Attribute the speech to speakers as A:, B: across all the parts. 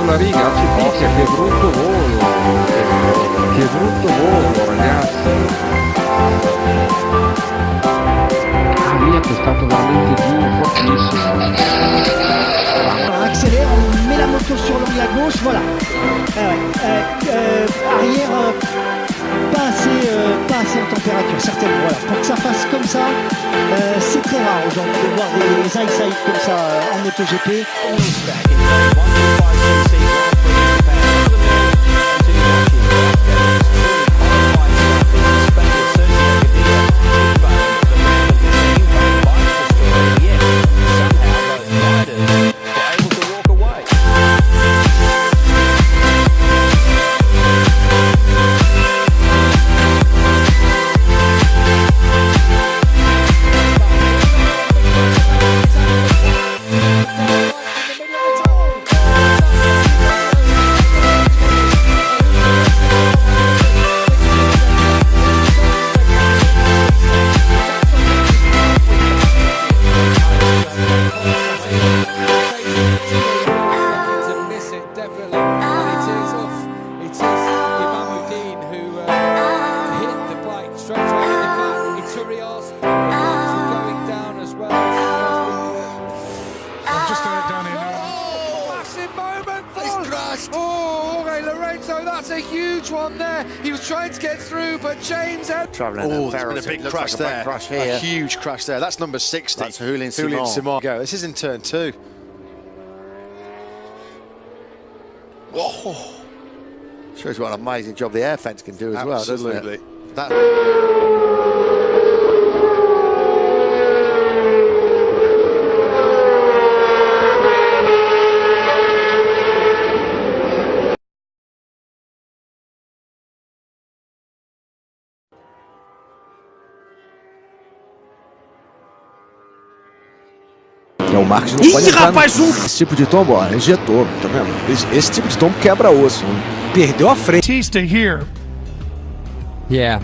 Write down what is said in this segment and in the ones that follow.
A: sulla riga, picchia, che brutto volo ragazzi. Lì è stato veramente giù fortissimo.
B: Accélère, on met la moto sur l'angle à gauche, voilà. Arrière pas assez en température, certainement. Voilà. Pour que ça fasse comme ça, c'est très rare aujourd'hui de voir des side comme ça en MotoGP.
C: There's been a big crash there. A huge crash there. That's number 60.
D: That's Julian Simon.
C: Go. This is in turn 2.
D: Whoa. Shows what an amazing job the air fence can do as well, doesn't it?
C: Absolutely.
A: O Marcos não pode entrar esse tipo de tombo, ó, ejetou, tá vendo? Esse tipo de tombo quebra osso, perdeu a frente.
E: Batista here.
F: Yeah.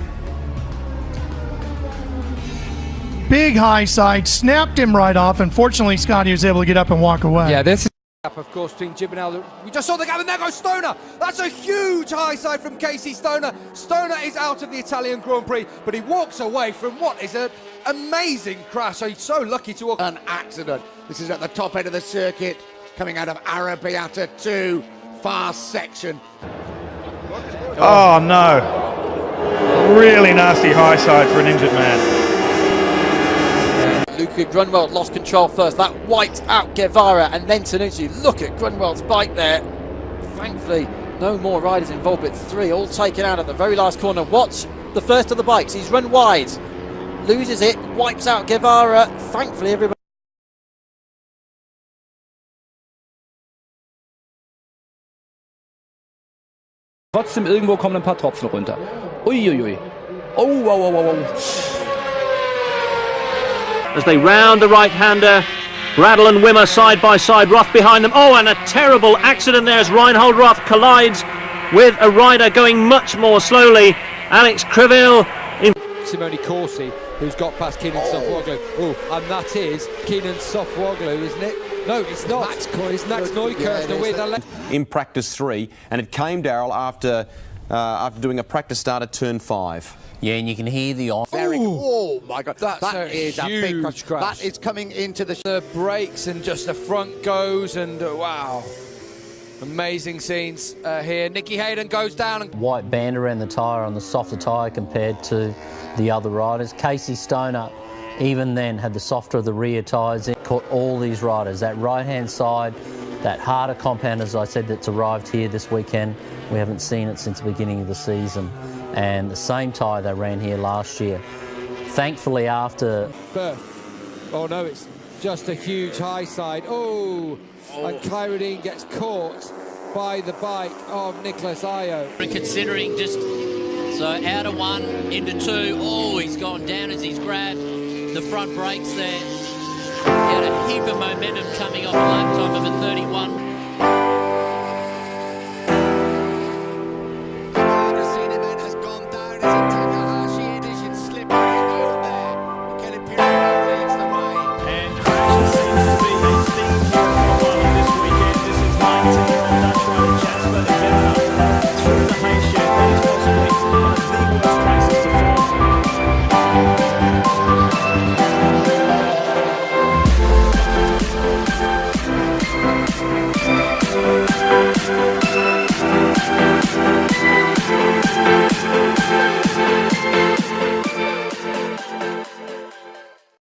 E: Big high side, snapped him right off. Unfortunately, Scotty was able to get up and walk away.
F: Yeah, this is
G: Of course, between Jim and Al. We just saw the gap, and there goes Stoner. That's a huge high side from Casey Stoner. Stoner is out of the Italian Grand Prix, but he walks away from what is an amazing crash. So he's so lucky to walk.
H: An accident. This is at the top end of the circuit, coming out of Arrabbiata 2, fast section.
E: Oh no. Really nasty high side for an injured man.
I: Luca Grunwald lost control first. That wiped out Guevara and then Tanucci. Look at Grunwald's bike there. Thankfully, no more riders involved, but 3 all taken out at the very last corner. Watch the first of the bikes. He's run wide, loses it, wipes out Guevara. Thankfully, everybody.
J: Trotzdem irgendwo kommen ein paar Tropfen runter. Uiuiui. Oh, wow, wow, wow, wow.
K: As they round the right-hander, Bradle and Wimmer side by side, Roth behind them. Oh, and a terrible accident there as Reinhold Roth collides with a rider going much more slowly. Alex Creville in
G: Simone Corsi, who's got past Keenan Softwoglu. Oh, and that is Keenan Softwoglu, isn't it? No, it's not. It's Max Neukirchner with a
L: in practice 3, and it came, Darryl, after doing a practice start at turn 5.
M: Yeah, and you can hear the on.
H: Oh my God,
G: that
H: is a big crash. That is coming into the
G: brakes, and just the front goes, and wow, amazing scenes here. Nicky Hayden goes down. And
M: white band around the tyre on the softer tyre compared to the other riders. Casey Stoner, even then, had the softer of the rear tyres. It caught all these riders. That right-hand side, that harder compound, as I said, that's arrived here this weekend. We haven't seen it since the beginning of the season. And the same tyre they ran here last year. Thankfully, after
G: birth. Oh no, it's just a huge high side. Oh. And Kyrodine gets caught by the bike of Nicholas Ayo.
N: Considering just so out of 1 into 2. Oh, he's gone down as he's grabbed the front brakes there. He had a heap of momentum coming off a lap time of a 31.